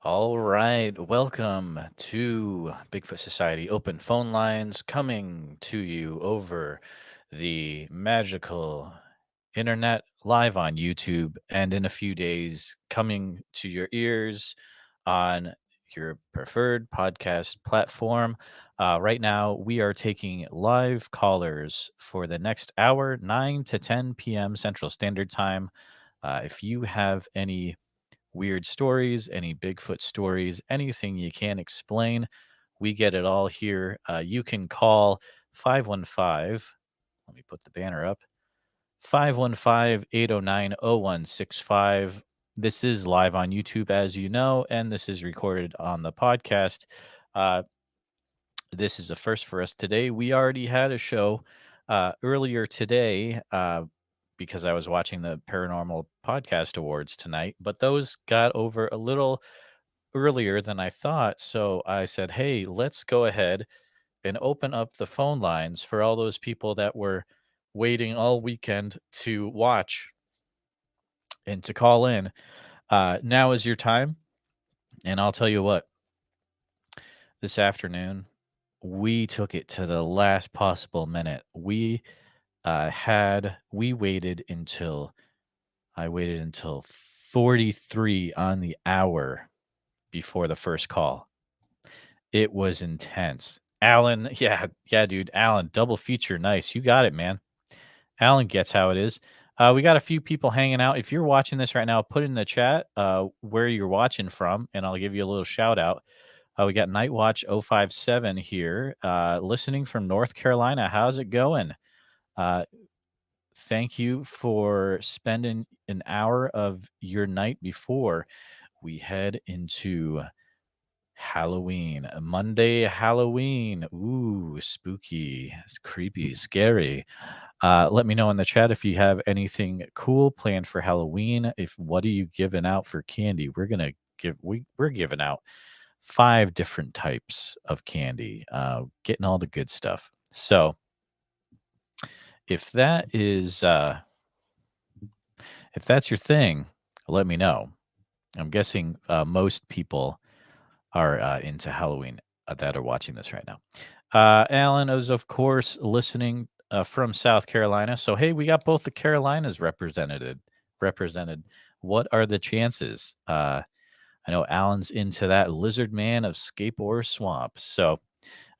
All right, welcome to Bigfoot Society open phone lines coming to you over the magical internet live on YouTube and in a few days coming to your ears on your preferred podcast platform. Right now, we are taking live callers for the next hour, 9 to 10 p.m. Central Standard Time. If you have any weird stories, any Bigfoot stories, anything you can't explain. We get it all here. You can call 515. Let me put the banner up. 515-809-0165. This is live on YouTube, as you know, and this is recorded on the podcast. Uh, this is a first for us today. We already had a show earlier today because I was watching the Paranormal Podcast Awards tonight, but those got over a little earlier than I thought. So I said, hey, let's go ahead and open up the phone lines for all those people that were waiting all weekend to watch and to call in. Now is your time. And I'll tell you what, this afternoon, we took it to the last possible minute. We waited until I waited until 43 on the hour before the first call. It was intense. Alan, yeah, dude. Alan, double feature. Nice. You got it, man. Alan gets how it is. We got a few people hanging out. If you're watching this right now, put in the chat where you're watching from, and I'll give you a little shout out. We got Nightwatch 057 here, listening from North Carolina. How's it going? Uh, thank you for spending an hour of your night before we head into Halloween, Monday, Halloween. Ooh, spooky, it's creepy, scary. Let me know in the chat if you have anything cool planned for Halloween. If what are you giving out for candy? We're giving out 5 different types of candy, getting all the good stuff. So if that is if that's your thing, let me know. I'm guessing most people are into Halloween that are watching this right now. Alan is, of course, listening from South Carolina. So, hey, we got both the Carolinas represented. Represented. What are the chances? I know Alan's into that lizard man of Scape or Swamp. So,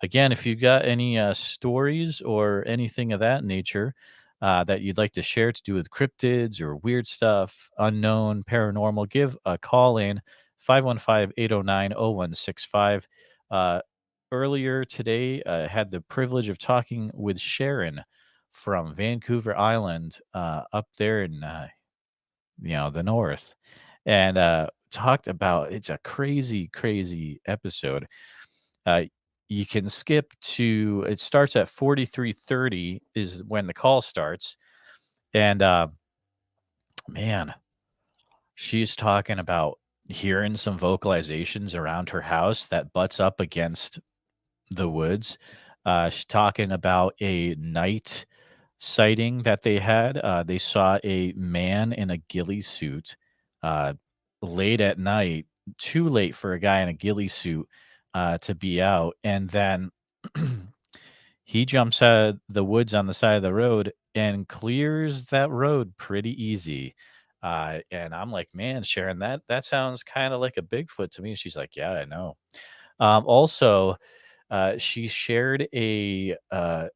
again, if you got any stories or anything of that nature that you'd like to share to do with cryptids or weird stuff, unknown, paranormal, give a call in 515-809-0165. Earlier today, I had the privilege of talking with Sharon from Vancouver Island up there in the north, and talked about it's a crazy episode. Uh, you can skip to it starts at 43:30 is when the call starts, and man, she's talking about hearing some vocalizations around her house that butts up against the woods. She's talking about a night sighting that they had. They saw a man in a ghillie suit uh, late at night, too late for a guy in a ghillie suit to be out. And then he jumps out of the woods on the side of the road and clears that road pretty easy. And I'm like, man, Sharon, that sounds kind of like a Bigfoot to me. She's like, yeah, I know. Also, she shared a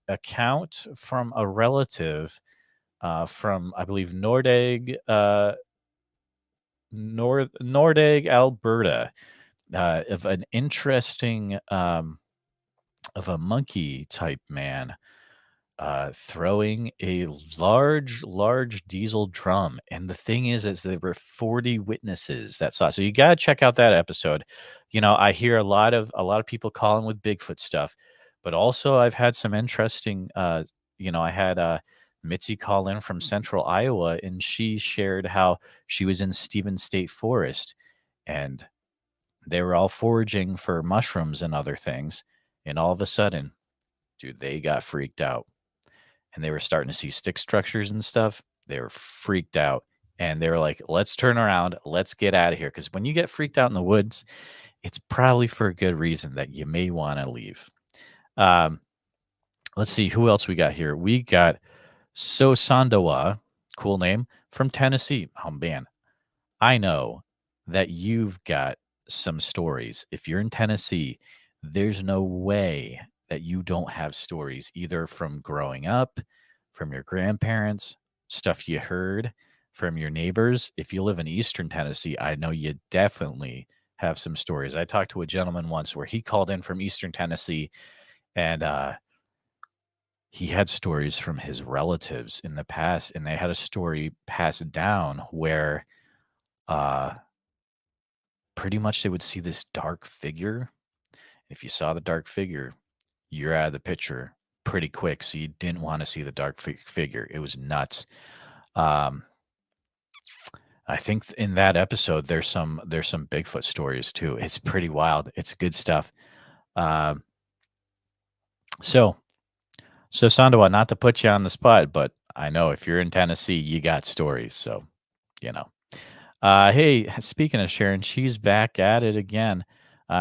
account from a relative from, I believe, Nordegg, Alberta, of an interesting of a monkey type man throwing a large diesel drum. And the thing is there were 40 witnesses that saw it. So you got to check out that episode. I hear a lot of people calling with Bigfoot stuff, but also I've had some interesting, I had Mitzi call in from central Iowa, and she shared how she was in Stevens State Forest and they were all foraging for mushrooms and other things. And all of a sudden, dude, they got freaked out and they were starting to see stick structures and stuff. They were freaked out. And they were like, let's turn around. Let's get out of here. Because when you get freaked out in the woods, it's probably for a good reason that you may want to leave. Um, let's see who else we got here. We got So Sandawa, cool name, from Tennessee. Oh, man. I know that you've got some stories. If you're in Tennessee, there's no way that you don't have stories, either from growing up, from your grandparents, stuff you heard from your neighbors. If you live in Eastern Tennessee, I know you definitely have some stories. I talked to a gentleman once where he called in from Eastern Tennessee, and he had stories from his relatives in the past, and they had a story passed down where uh, pretty much they would see this dark figure. If you saw the dark figure, you're out of the picture pretty quick. So you didn't want to see the dark figure. It was nuts. Um, I think in that episode there's some Bigfoot stories too. It's pretty wild. It's good stuff. Um, so so Sandowa, not to put you on the spot, but I know if you're in Tennessee, you got stories. So you know. Hey, speaking of Sharon, she's back at it again.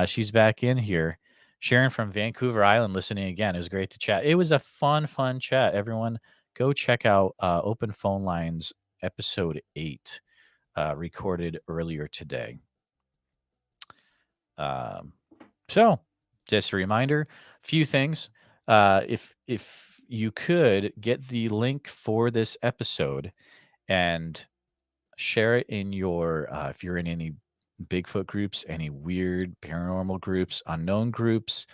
She's back in here. Sharon from Vancouver Island listening again. It was great to chat. It was a fun chat. Everyone, go check out Open Phone Lines episode 8, recorded earlier today. Um, so, just a reminder, few things. If you could get the link for this episode and share it in your if you're in any Bigfoot groups, any weird paranormal groups, unknown groups,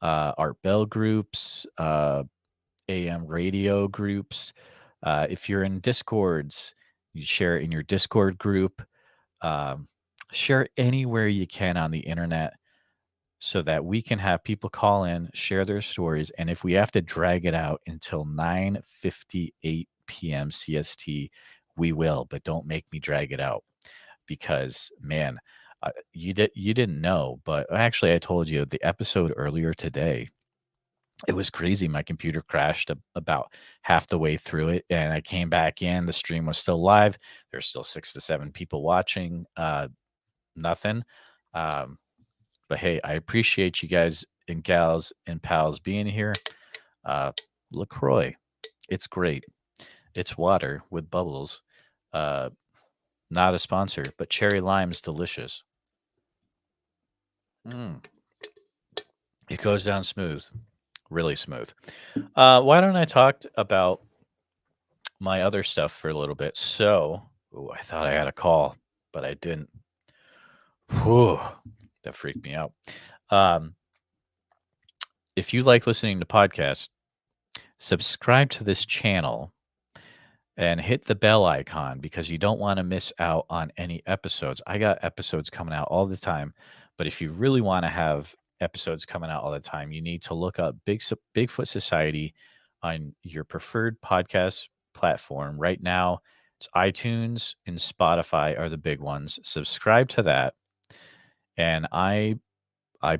Art Bell groups, AM radio groups. If you're in Discords, you share it in your Discord group. Um, share it anywhere you can on the internet so that we can have people call in, share their stories, and if we have to drag it out until 9:58 p.m. CST, we will, but don't make me drag it out because man, you didn't know, but actually I told you the episode earlier today. It was crazy. My computer crashed about half the way through it, and I came back in. The stream was still live. There's still 6 to 7 people watching. Nothing. Um, but hey, I appreciate you guys and gals and pals being here. LaCroix, it's great. It's water with bubbles. Uh, not a sponsor, but cherry lime's delicious. Mm. It goes down smooth, really smooth. Why don't I talk about my other stuff for a little bit? So, ooh, I thought I had a call, but I didn't. Whew, that freaked me out. Um, if you like listening to podcasts, subscribe to this channel and hit the bell icon because you don't want to miss out on any episodes. I got episodes coming out all the time, but if you really want to have episodes coming out all the time, you need to look up Bigfoot Society on your preferred podcast platform. Right now, it's iTunes and Spotify are the big ones. Subscribe to that, and I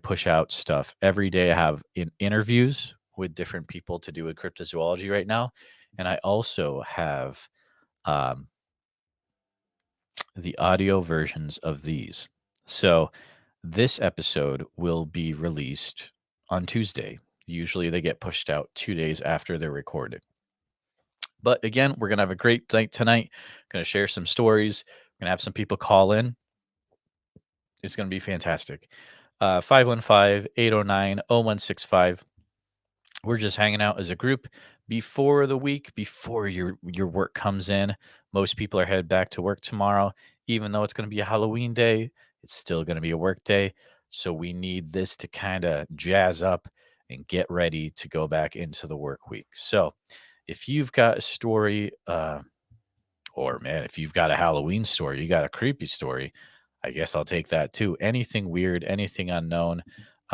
push out stuff every day. I have interviews with different people to do with cryptozoology right now, and I also have um, the audio versions of these. So this episode will be released on Tuesday. Usually they get pushed out 2 days after they're recorded. But again, we're going to have a great night tonight. Going to share some stories. We're going to have some people call in. It's going to be fantastic. 515-809-0165. We're just hanging out as a group before the week, before your work comes in. Most people are headed back to work tomorrow. Even though it's going to be a Halloween day, it's still going to be a work day. So we need this to kind of jazz up and get ready to go back into the work week. So if you've got a story, or man, if you've got a Halloween story, you got a creepy story, I guess I'll take that too. Anything weird, anything unknown,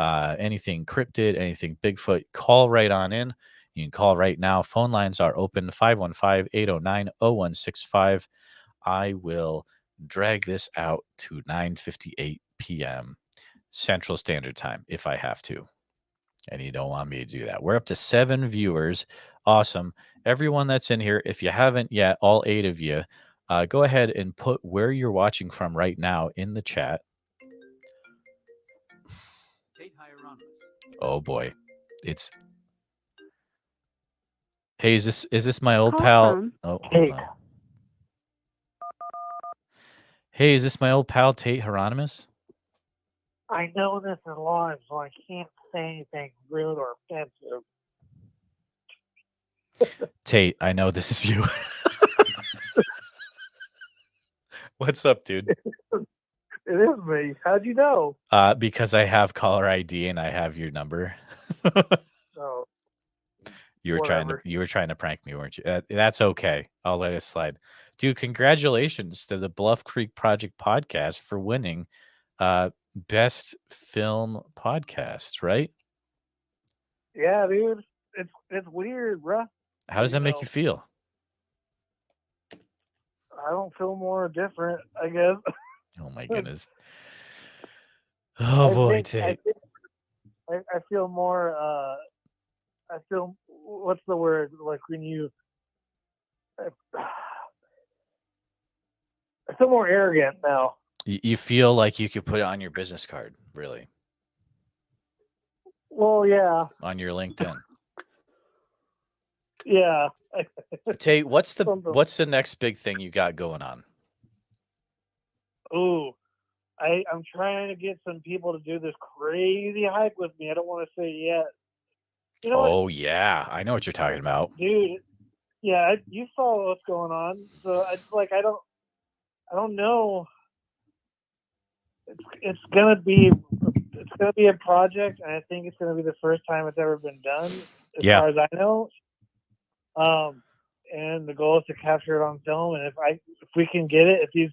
anything cryptid, anything Bigfoot, call right on in. You can call right now. Phone lines are open 515-809-0165. I will drag this out to 9:58 p.m. Central Standard Time if I have to. And you don't want me to do that. We're up to 7 viewers. Awesome. Everyone that's in here, if you haven't yet, all 8 of you, Go ahead and put where you're watching from right now in the chat. Oh boy, it's. Hey, is this my old pal? Oh, hold on. Hey, is this my old pal Tate Hieronymus? I know this is live, so I can't say anything rude or offensive. Tate, I know this is you. What's up, dude? It is me. How'd you know? Because I have caller ID and I have your number. Oh, You were whatever. trying to prank me, weren't you? That's okay. I'll let it slide. Dude, congratulations to the Bluff Creek Project podcast for winning best film podcast, right? Yeah, dude. It's weird, bruh. How does that make you feel? I don't feel more different, I guess. Oh my goodness. Oh boy, Tate. I feel more I feel, what's the word, like when you I feel more arrogant now. You feel like you could put it on your business card, really? Well, yeah. On your LinkedIn. Yeah. Tate, what's the next big thing you got going on? Ooh, I'm trying to get some people to do this crazy hike with me. I don't want to say it yet. You know what? Yeah, I know what you're talking about, dude. Yeah, you saw what's going on. So I don't know. It's gonna be a project, and I think it's gonna be the first time it's ever been done, as far as I know. And the goal is to capture it on film. And if we can get it, if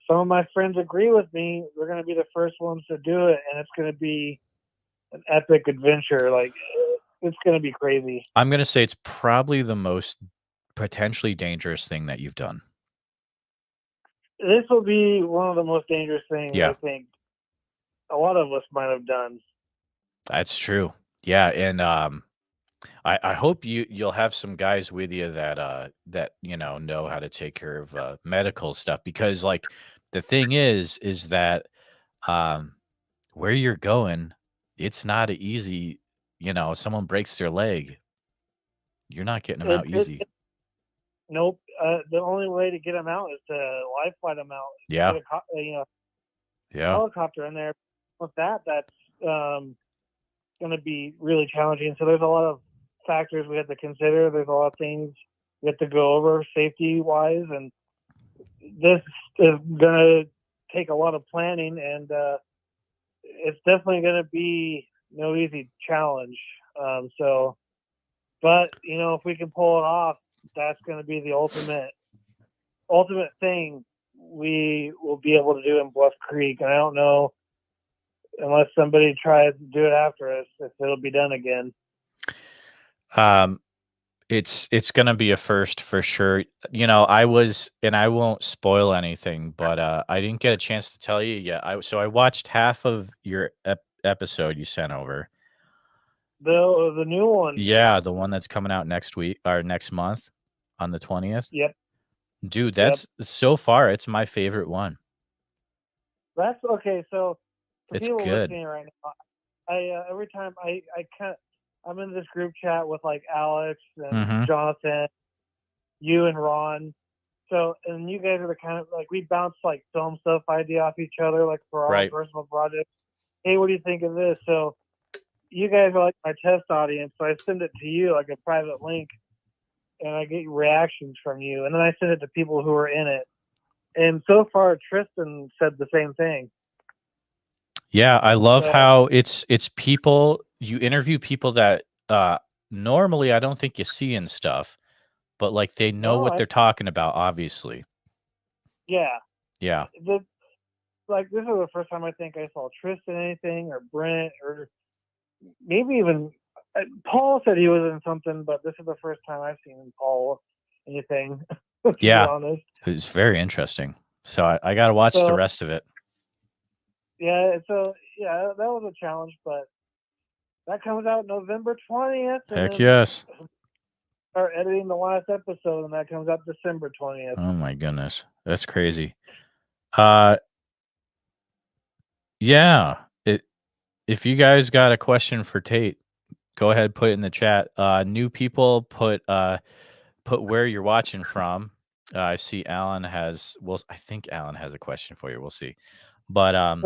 some of my friends agree with me, we're gonna be the first ones to do it, and it's gonna be an epic adventure. Like, it's gonna be crazy. I'm gonna say it's probably the most potentially dangerous thing that you've done. This will be one of the most dangerous things I think a lot of us might have done. That's true. Yeah, and I hope you'll have some guys with you that know how to take care of medical stuff, because like the thing is that where you're going, it's not an easy. Someone breaks their leg, you're not getting them out easy. Nope. The only way to get them out is to life flight them out. Yeah. Get a helicopter in there. With that's going to be really challenging. So there's a lot of factors we have to consider. There's a lot of things we have to go over safety wise, and this is going to take a lot of planning, and it's definitely going to be no easy challenge. But if we can pull it off, that's going to be the ultimate thing we will be able to do in Bluff Creek. And I don't know, unless somebody tries to do it after us, if it'll be done again. It's going to be a first for sure. I won't spoil anything, but I didn't get a chance to tell you yet. So I watched half of your episode you sent over. The new one. Yeah, the one that's coming out next week or next month on the 20th. Yep. Dude, that's so far it's my favorite one. That's okay. So for it's people good. listening right now, every time I'm in this group chat with like Alex and Jonathan, you and Ron. So, and you guys are the kind of, like, we bounce like film stuff idea off each other, like for our own personal projects. Hey, what do you think of this? So you guys are like my test audience. So I send it to you like a private link, and I get reactions from you, and then I send it to people who are in it. And so far, Tristan said the same thing. Yeah, I love how it's people, you interview people that normally I don't think you see in stuff, but like they know what they're talking about, obviously. Yeah. Yeah. This is the first time I think I saw Tristan anything, or Brent, or maybe even Paul said he was in something, but this is the first time I've seen Paul anything. To be honest. It was very interesting. So I got to watch the rest of it. Yeah, so yeah, that was a challenge, but that comes out November 20th. Heck yes. start editing the last episode, and that comes out December 20th. Oh my goodness, that's crazy. Yeah. If you guys got a question for Tate, go ahead, put it in the chat. New people, put where you're watching from. I see Alan has. Well, I think Alan has a question for you. We'll see. But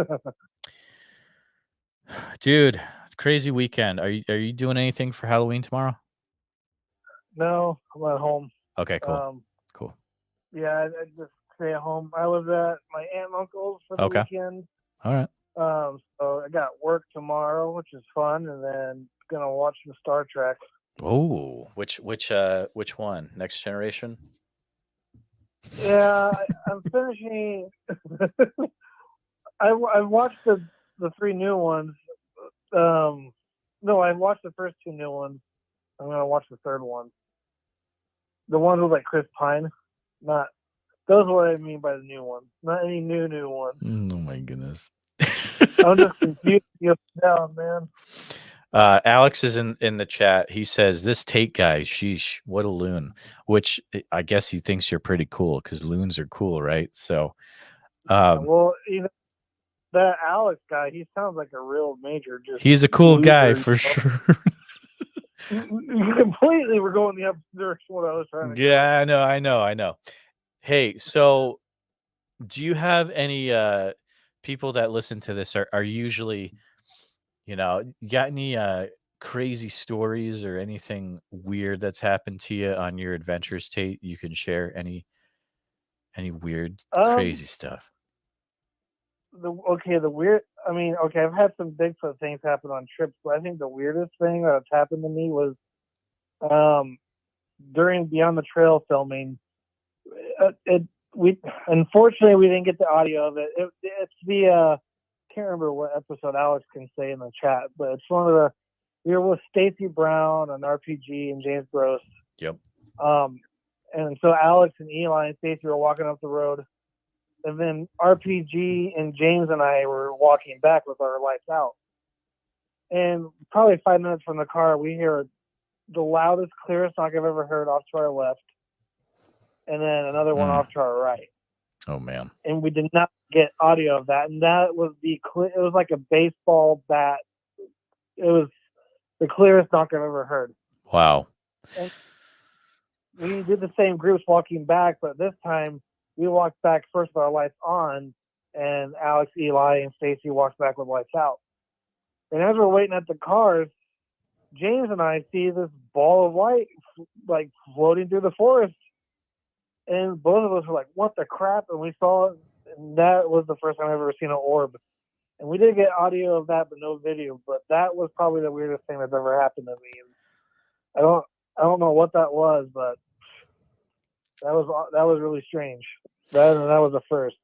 dude, crazy weekend. Are you doing anything for Halloween tomorrow? No, I'm at home. Okay, cool. Cool. Yeah, I just stay at home. I was at my aunt and uncle's for the weekend. All right. So I got work tomorrow, which is fun, and then gonna watch some Star Trek. Oh, which one? Next Generation? Yeah, I'm finishing. I watched the 3 new ones. No, I watched the first 2 new ones. I'm gonna watch the third one. The ones with like Chris Pine, not those are what I mean by the new ones. Not any new ones. Oh my goodness. I'm just confused now, man. Alex is in the chat. He says, "This Tate guy, sheesh, what a loon." Which I guess he thinks you're pretty cool because loons are cool, right? So, well, that Alex guy, he sounds like a real major. He's a cool guy for sure. You completely were going the opposite direction what I was trying to. Yeah, I know. Hey, so do you have any people that listen to this are usually, you got any crazy stories or anything weird that's happened to you on your adventures, Tate? You can share any weird, crazy stuff. The weird. I mean, I've had some Bigfoot things happen on trips, but I think the weirdest thing that's happened to me was during Beyond the Trail filming. Unfortunately we didn't get the audio of it. It's the can't remember what episode Alex can say in the chat, but it's one of the we were with Stacy Brown and RPG and James Gross. Yep. And so Alex and Eli and Stacy were walking up the road, and then RPG and James and I were walking back with our lights out. And probably 5 minutes from the car, we hear the loudest, clearest knock I've ever heard off to our left, and then another one off to our right. Oh man! And we did not get audio of that, and that was it was like a baseball bat. It was the clearest knock I've ever heard. Wow! And we did the same groups walking back, but this time we walked back first with our lights on, and Alex, Eli, and Stacy walked back with lights out. And as we're waiting at the cars, James and I see this ball of light like floating through the forest. And both of us were like, what the crap? And we saw it, and that was the first time I've ever seen an orb. And we did get audio of that, but no video. But that was probably the weirdest thing that's ever happened to me. And I don't know what that was, but that was really strange. That was the first.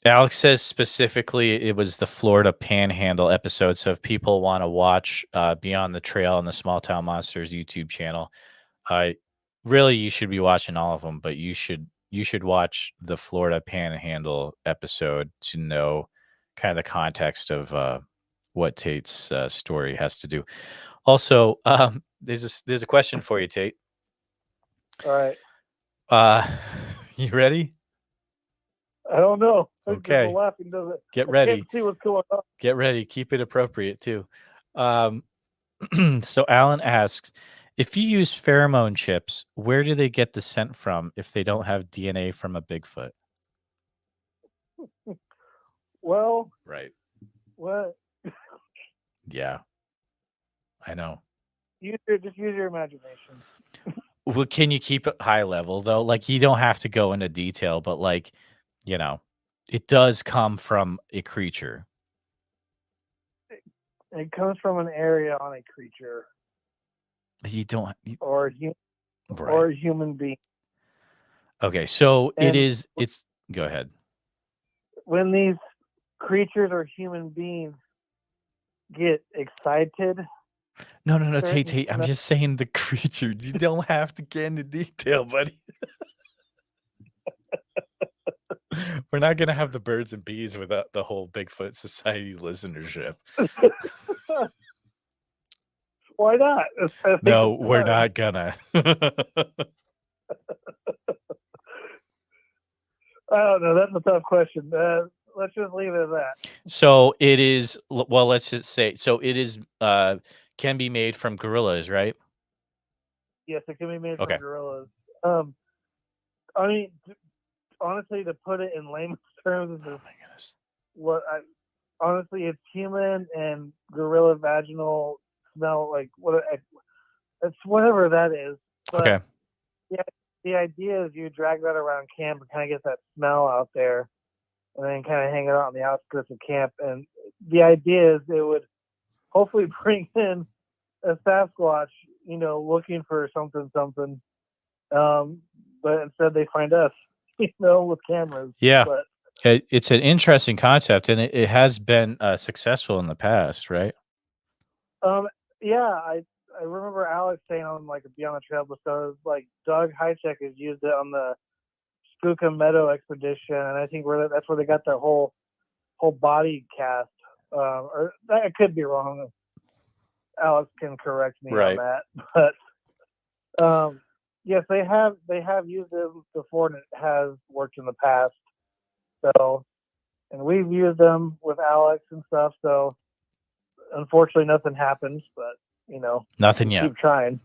Alex says specifically it was the Florida Panhandle episode. So if people want to watch Beyond the Trail on the Small Town Monsters YouTube channel, really you should be watching all of them, but you should watch the Florida Panhandle episode to know kind of the context of what Tate's story has to do. Also, there's a question for you, Tate. All right. You ready? I don't know. Okay. Get ready. I can't see what's going on. Get ready. Keep it appropriate too. So Alan asks, if you use pheromone chips, where do they get the scent from if they don't have DNA from a Bigfoot? Well, right. What? Yeah, I know. Just use your imagination. Well, can you keep it high level though? Like you don't have to go into detail, but like, it does come from a creature. It comes from an area on a creature. Or a human being. Okay, so it's go ahead. When these creatures or human beings get excited. No, Tate. I'm just saying the creature. You don't have to get into detail, buddy. We're not going to have the birds and bees without the whole Bigfoot Society listenership. Why not? No, we're not gonna. I don't know. That's a tough question. Let's just leave it at that. So it is. Well, let's just say. So it is. Can be made from gorillas, right? Yes, it can be made Okay. from gorillas. I mean, honestly, to put it in layman's terms, Oh my goodness. Honestly, it's human and gorilla vaginal smell. Like it's whatever that is. But Okay. yeah, the idea is you drag that around camp and kind of get that smell out there, and then kind of hang it out on the outskirts of camp. And the idea is it would hopefully bring in a Sasquatch, looking for something. But instead they find us, with cameras. Yeah. But It's an interesting concept, and it has been successful in the past, right? yeah, I remember Alex saying on like a Beyond the Trail episode, like Doug Highcheck has used it on the Skookum Meadow expedition, and I think that's where they got their whole body cast. Or I could be wrong. Alex can correct me on that, but yes, they have used it before, and it has worked in the past. So, and we've used them with Alex and stuff. So, unfortunately, nothing happens. But Nothing yet. Keep trying.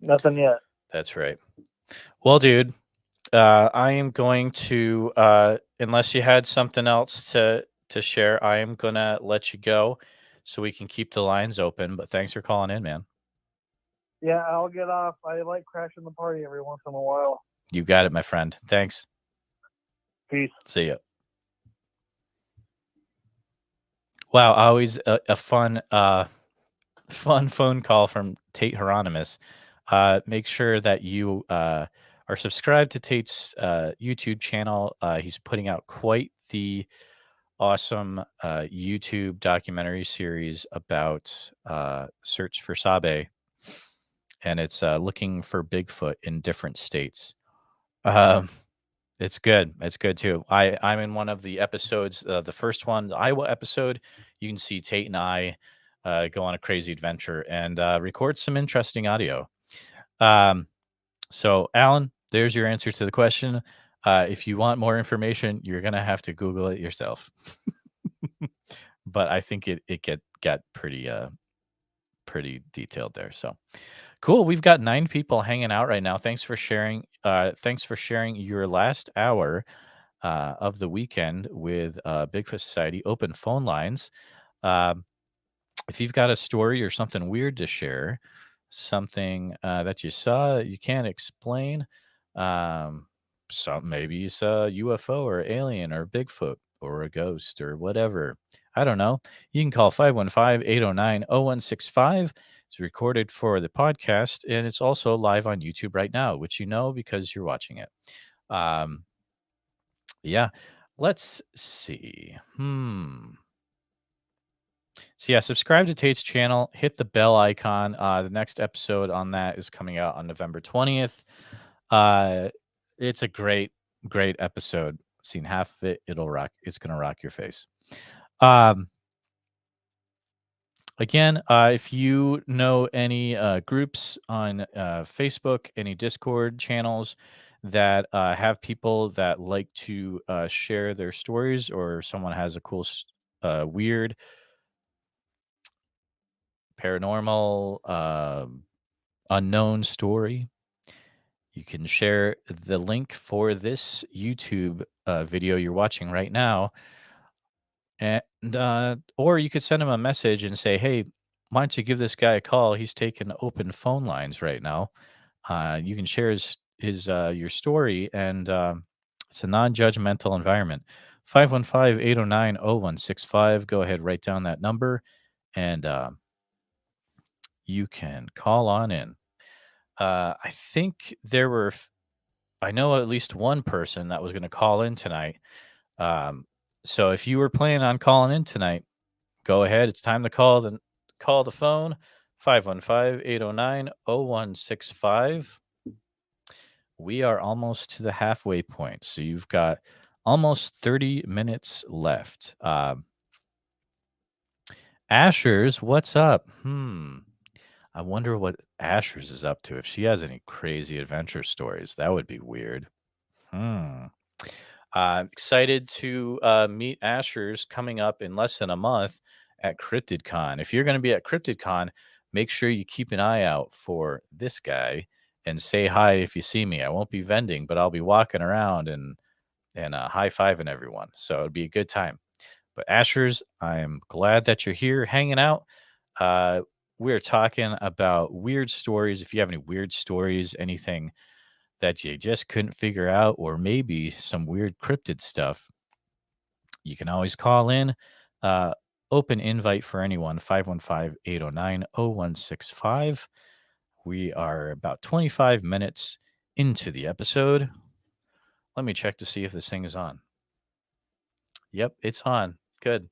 Nothing yet. That's right. Well, dude, I am going to, unless you had something else to share, I am gonna let you go so we can keep the lines open. But thanks for calling in, man. Yeah, I'll get off. I like crashing the party every once in a while. You got it, my friend. Thanks. Peace. See ya. Wow, always a fun phone call from Tate Hieronymus. Make sure that you are subscribed to Tate's YouTube channel. He's putting out quite the awesome YouTube documentary series about search for Sabe, and it's looking for Bigfoot in different states. It's good. It's good too. I'm in one of the episodes, the first one, the Iowa episode. You can see Tate and I go on a crazy adventure and record some interesting audio. So, Alan, there's your answer to the question. If you want more information, you're gonna have to Google it yourself. But I think it got pretty detailed there. So cool. We've got 9 people hanging out right now. Thanks for sharing. Thanks for sharing your last hour of the weekend with Bigfoot Society. Open phone lines. Um, if you've got a story or something weird to share, something that you saw that you can't explain, maybe you saw a UFO or alien or Bigfoot or a ghost or whatever. I don't know. You can call 515-809-0165. It's recorded for the podcast, and it's also live on YouTube right now, which you know because you're watching it. Yeah. Let's see. So yeah, subscribe to Tate's channel, hit the bell icon. The next episode on that is coming out on November 20th. It's a great episode. I've seen half of it. It's gonna rock your face. Again, if you know any groups on Facebook, any Discord channels that have people that like to share their stories, or someone has a cool, weird, paranormal, unknown story, you can share the link for this YouTube video you're watching right now. And or you could send him a message and say, "Hey, why don't you give this guy a call? He's taking open phone lines right now." You can share his your story, and it's a non-judgmental environment. 515-809-0165. Go ahead, write down that number, and you can call on in. I think I know at least one person that was going to call in tonight. So if you were planning on calling in tonight, go ahead. It's time to call the phone. 515-809-0165. We are almost to the halfway point. So you've got almost 30 minutes left. Ashers, what's up? I wonder what Asher's is up to. If she has any crazy adventure stories, that would be weird. Hmm. I'm excited to meet Asher's coming up in less than a month at CryptidCon. If you're going to be at CryptidCon, make sure you keep an eye out for this guy and say hi if you see me. I won't be vending, but I'll be walking around and high fiving everyone. So it'd be a good time. But Asher's, I'm glad that you're here hanging out. Uh, we're talking about weird stories. If you have any weird stories, anything that you just couldn't figure out, or maybe some weird cryptid stuff, you can always call in. Uh, Open invite for anyone, 515-809-0165. We are about 25 minutes into the episode. Let me check to see if this thing is on. Yep, it's on. Good.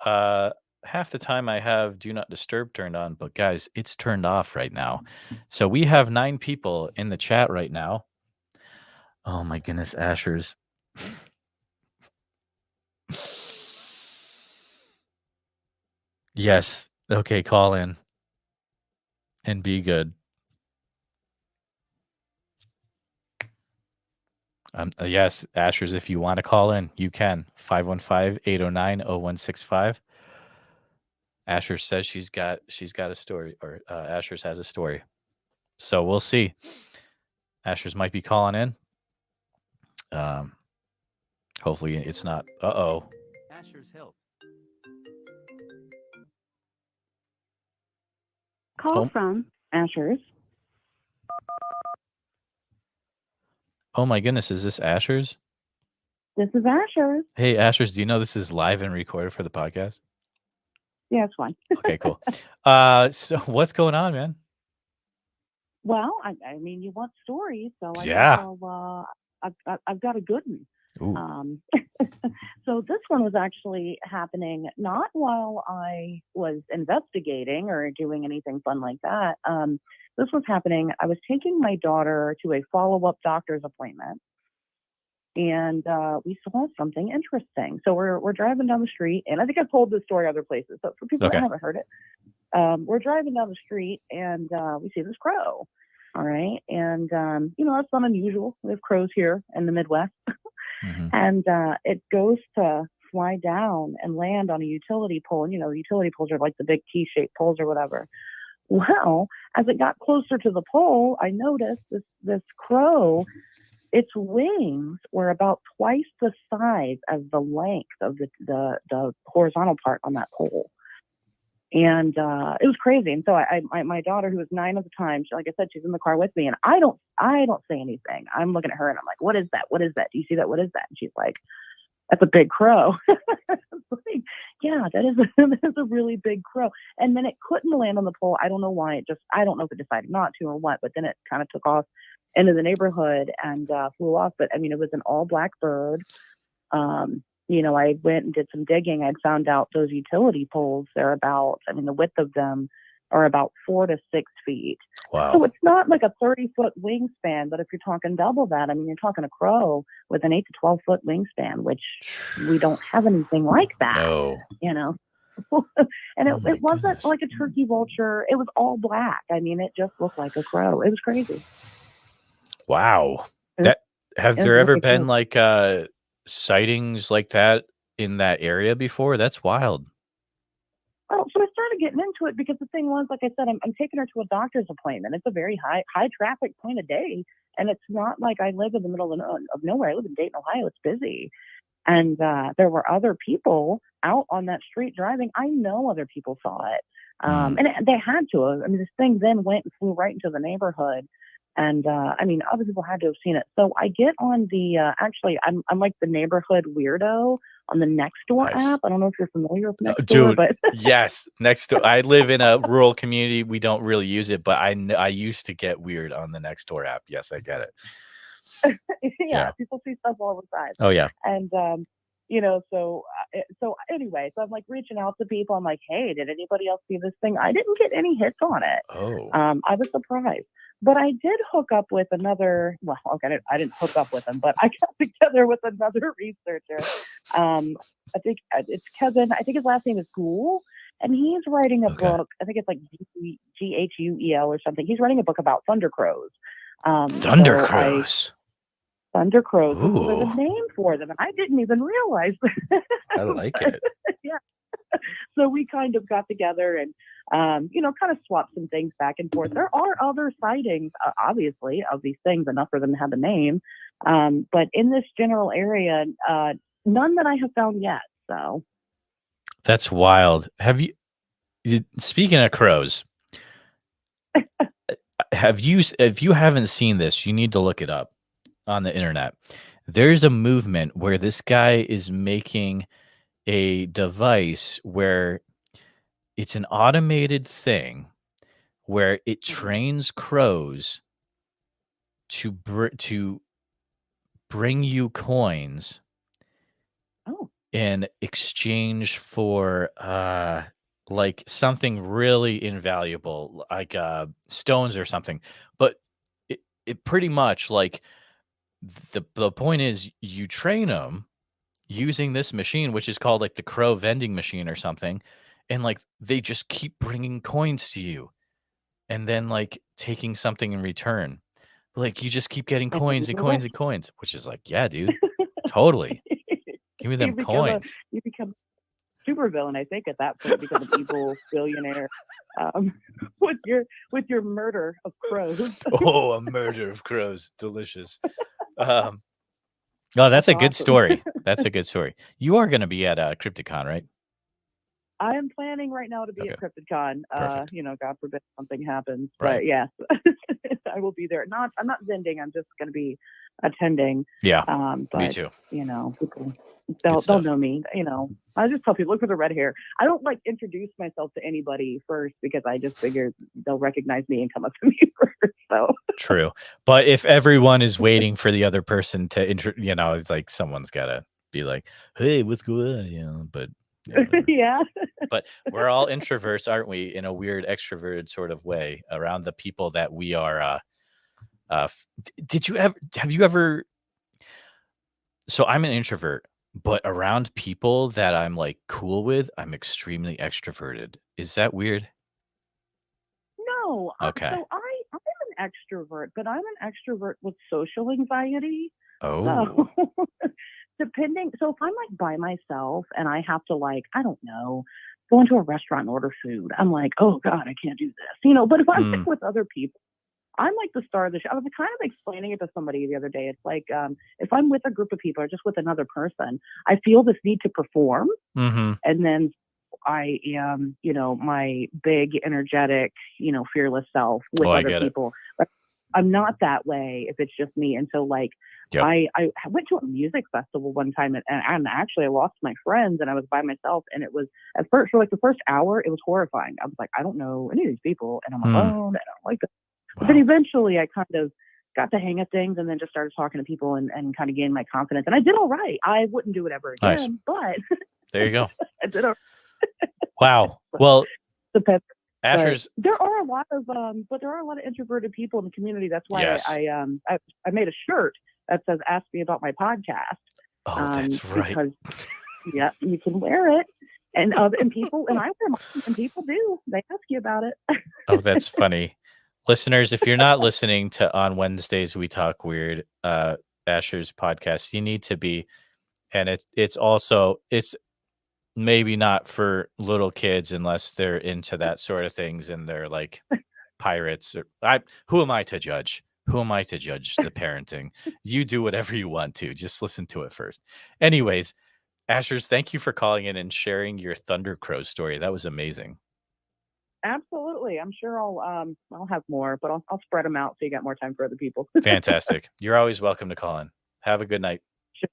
Uh, Half the time I have do not disturb turned on, but guys, it's turned off right now. So we have 9 people in the chat right now. Oh my goodness, Asher's. Yes. Okay, call in and be good. Yes, Asher's, if you want to call in, you can. 515-809-0165. Asher says she's got a story, or Asher's has a story. So we'll see. Asher's might be calling in. Hopefully it's not. Uh-oh. Asher's help. Call from Asher's. Oh my goodness, is this Asher's? This is Asher's. Hey, Asher's, do you know this is live and recorded for the podcast? Yeah, it's fine. Okay, cool. So what's going on, man? Well, I mean, you want stories, so I Yeah. guess I've got a good one. So this one was actually happening not while I was investigating or doing anything fun like that. This was happening. I was taking my daughter to a follow-up doctor's appointment, and we saw something interesting. So we're driving down the street, and I think I've told this story other places, but for people that haven't heard it, we're driving down the street, and we see this crow. All right, and that's not unusual. We have crows here in the Midwest. Mm-hmm. And it goes to fly down and land on a utility pole. And, utility poles are like the big T-shaped poles or whatever. Well, as it got closer to the pole, I noticed this crow, its wings were about twice the size as the length of the horizontal part on that pole. And it was crazy. And so my daughter, who was 9 at the time, like I said, she's in the car with me, and I don't say anything. I'm looking at her and I'm like, "What is that? What is that? Do you see that? What is that?" And she's like, "That's a big crow." Like, yeah, that is a really big crow. And then it couldn't land on the pole. I don't know why. I don't know if it decided not to or what. But then it kind of took off into the neighborhood and flew off. But I mean, it was an all black bird. I went and did some digging. I'd found out those utility poles, the width of them are about 4 to 6 feet. Wow. So it's not like a 30-foot wingspan, but if you're talking double that, I mean, you're talking a crow with an 8 to 12-foot wingspan, which we don't have anything like that. No. And it wasn't like a turkey vulture. It was all black. I mean, it just looked like a crow. It was crazy. Wow. Have there ever been like sightings like that in that area before? That's wild. Well, so I started getting into it because the thing was, like I said, I'm taking her to a doctor's appointment. It's a very high traffic point of day, and it's not like I live in the middle of nowhere. I live in Dayton, Ohio. It's busy, and there were other people out on that street driving. I know other people saw it, and they had to. I mean, this thing then went and flew right into the neighborhood. And other people had to have seen it. So I get on the I'm like the neighborhood weirdo on the Nextdoor app. I don't know if you're familiar with Nextdoor, dude. But yes, Nextdoor. I live in a rural community. We don't really use it, but I used to get weird on the Nextdoor app. Yes, I get it. yeah, people see stuff all the time. Oh yeah. And so anyway, so I'm like reaching out to people. I'm like, hey, did anybody else see this thing? I didn't get any hits on it. Oh. I was surprised. But I did hook up with another, well, okay, I didn't hook up with him, but I got together with another researcher. I think it's Kevin. I think his last name is Gould. and he's writing a Okay. book. I think it's like Ghuel or something. He's writing a book about Thundercrows. Thundercrows. Thundercrows, which is a Ooh, name for them, and I didn't even realize that. I like But, it. yeah, so we kind of got together and kind of swapped some things back and forth. There are other sightings, obviously, of these things, enough for them to have a name, but in this general area, none that I have found yet. So That's wild. Speaking of crows, if you haven't seen this, you need to look it up on the internet. There's a movement where this guy is making a device where it's an automated thing where it trains crows to bring you coins oh, in exchange for like something really invaluable, like stones or something. But it pretty much like the point is you train them using this machine, which is called like the crow vending machine or something, and like they just keep bringing coins to you and then like taking something in return. Like you just keep getting I didn't coins and know coins that. and coins, which is like, yeah, dude, totally. Give me them you become a coins. you become super villain, I think, at that point. Become an evil billionaire, um, with your murder of crows. Oh, a murder of crows. Delicious. Um, oh, that's That's a good awesome. story. That's a good story. You are going to be at Crypticon, right? I am planning right now to be Okay, at CryptidCon. perfect. God forbid something happens, Right. but yes, I will be there. I'm not vending. I'm just going to be attending. Yeah, me But too. people, Good they'll stuff. know me. I just tell people, look for the red hair. I don't like introduce myself to anybody first because I just figure they'll recognize me and come up to me first. So True. But if everyone is waiting for the other person to it's like someone's got to be like, "Hey, what's going on?" But whatever. yeah. But we're all introverts, aren't we, in a weird extroverted sort of way around the people that we are did you ever have you ever so I'm an introvert, but around people that I'm like cool with, I'm extremely extroverted. Is that weird? No. Okay. I'm an extrovert, but I'm an extrovert with social anxiety. So Oh. so if I'm like by myself and I have to like, I don't know, go into a restaurant and order food, I'm like, oh God, I can't do this. But if I'm Mm, with other people, I'm like the star of the show. I was kind of explaining it to somebody the other day. It's like if I'm with a group of people or just with another person, I feel this need to perform. mhm. And then I am, my big, energetic, fearless self Oh, with I other get it. people. But I'm not that way if it's just me. And so, like, Yep. I went to a music festival one time and actually I lost my friends and I was by myself. And it was at first, for like the first hour, it was horrifying. I was like, I don't know any of these people and I'm Mm, alone and I don't like this. But then wow. eventually I kind of got the hang of things and then just started talking to people and kind of gained my confidence. And I did all right. I wouldn't do it ever Nice. again, but There you go. I did all Wow. right. Well, But Asher's there are a lot of introverted people in the community. That's why yes. I made a shirt that says "Ask me about my podcast," Oh, that's right. because yeah, you can wear it, and people and I wear mine, and people do. They ask you about it. Oh, that's funny. Listeners, if you're not listening to On Wednesdays We Talk Weird, Asher's podcast, you need to be. And it's maybe not for little kids unless they're into that sort of things and they're like pirates or who am I to judge? Who am I to judge the parenting? You do whatever you want to. Just listen to it first. Anyways, Ashers, thank you for calling in and sharing your Thundercrow story. That was amazing. Absolutely, I'm sure I'll have more, but I'll spread them out so you got more time for other people. Fantastic. You're always welcome to call in. Have a good night. Sure.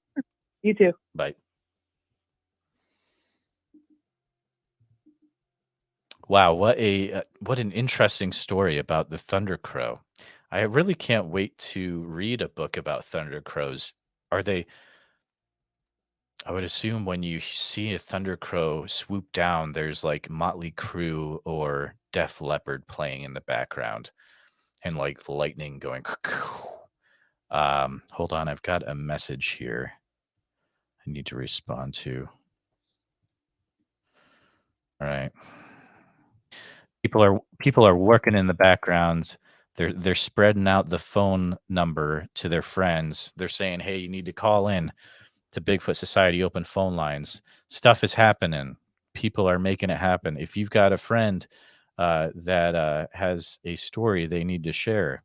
You too. Bye. Wow, what an interesting story about the Thundercrow. I really can't wait to read a book about Thundercrows. Are they I would assume when you see a Thundercrow swoop down, there's like Motley Crue or Def Leppard playing in the background and like lightning going. Hold on, I've got a message here I need to respond to. All right. People are working in the background. They're spreading out the phone number to their friends. They're saying, "Hey, you need to call in to Bigfoot Society open phone lines." Stuff is happening. People are making it happen. If you've got a friend that has a story they need to share,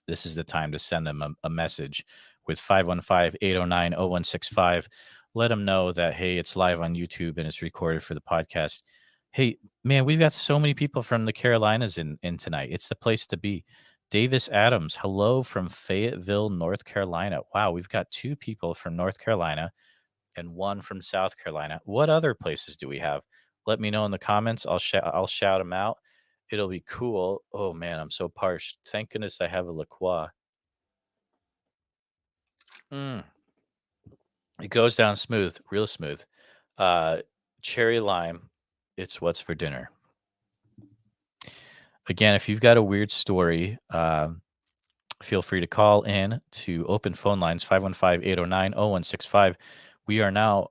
this is the time to send them a message with 515-809-0165. Let them know that, hey, it's live on YouTube and it's recorded for the podcast. Hey, man, we've got so many people from the Carolinas in tonight. It's the place to be. Davis Adams, hello from Fayetteville, North Carolina. Wow, we've got 2 people from North Carolina and 1 from South Carolina. What other places do we have? Let me know in the comments. I'll shout them out. It'll be cool. Oh man, I'm so parched. Thank goodness I have a La Croix. It goes down smooth, real smooth. Cherry lime. It's what's for dinner. Again, if you've got a weird story, feel free to call in to open phone lines 515-809-0165. We are now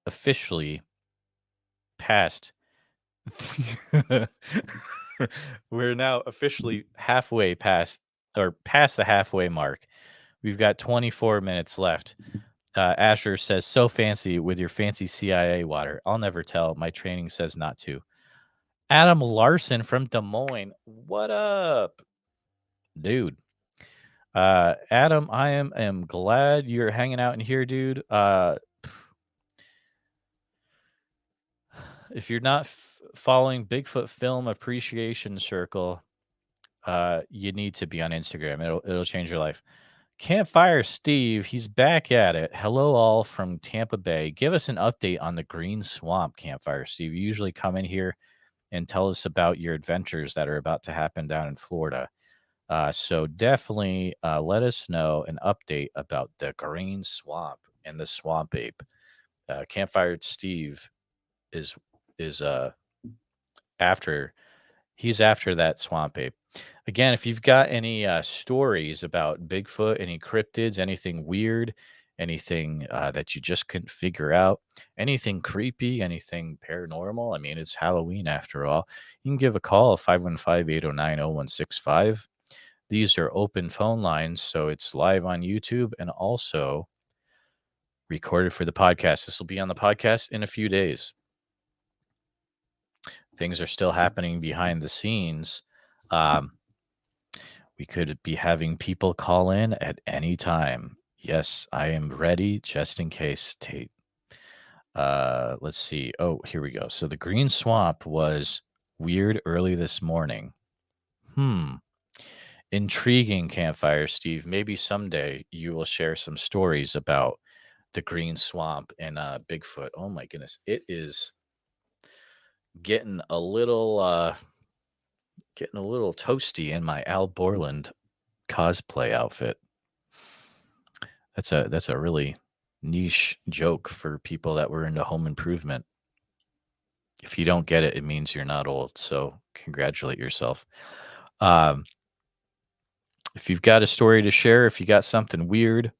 officially past we're now officially halfway past the halfway mark. We've got 24 minutes left. Asher says, so fancy with your fancy CIA water. I'll never tell. My training says not to. Adam Larson from Des Moines. What up, dude? Adam, I am glad you're hanging out in here, dude. If you're not following Bigfoot Film Appreciation Circle, you need to be on Instagram. It'll change your life. Campfire Steve, he's back at it. Hello, all from Tampa Bay. Give us an update on the Green Swamp, Campfire Steve. You usually come in here and tell us about your adventures that are about to happen down in Florida. So definitely let us know an update about the Green Swamp and the Swamp Ape. Campfire Steve is after that Swamp Ape. Again, if you've got any stories about Bigfoot, any cryptids, anything weird, anything that you just couldn't figure out, anything creepy, anything paranormal, I mean, it's Halloween after all, you can give a call, 515-809-0165. These are open phone lines, so it's live on YouTube and also recorded for the podcast. This will be on the podcast in a few days. Things are still happening behind the scenes. We could be having people call in at any time. Yes, I am ready just in case, Tate. Let's see. Oh, here we go. So the Green Swamp was weird early this morning. Intriguing, Campfire Steve. Maybe someday you will share some stories about the Green Swamp and Bigfoot. Oh my goodness. It is getting a little toasty in my Al Borland cosplay outfit. That's a really niche joke for people that were into home improvement. If you don't get it, it means you're not old. So congratulate yourself. If you've got a story to share, if you got something weird,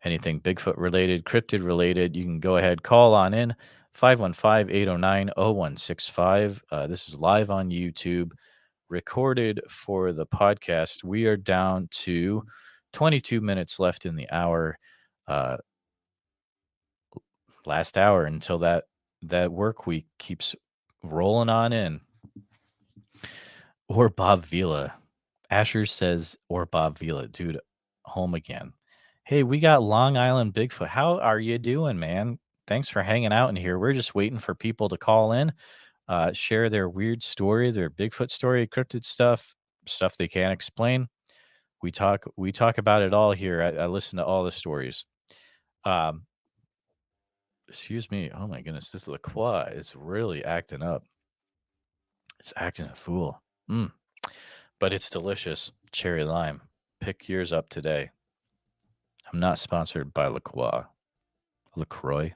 anything Bigfoot related, cryptid related, you can go ahead, call on in 515-809-0165. This is live on YouTube, recorded for the podcast. We are down to 22 minutes left in the hour. Last hour until that work week keeps rolling on in. Or Bob Vila. Asher says, or Bob Vila. Dude, home again. Hey, we got Long Island Bigfoot. How are you doing, man? Thanks for hanging out in here. We're just waiting for people to call in, share their weird story, their Bigfoot story, cryptid stuff they can't explain. We talk about it all here. I listen to all the stories. Excuse me. Oh my goodness, this La Croix is really acting up. It's acting a fool. But it's delicious. Cherry lime. Pick yours up today. I'm not sponsored by La Croix. LaCroix.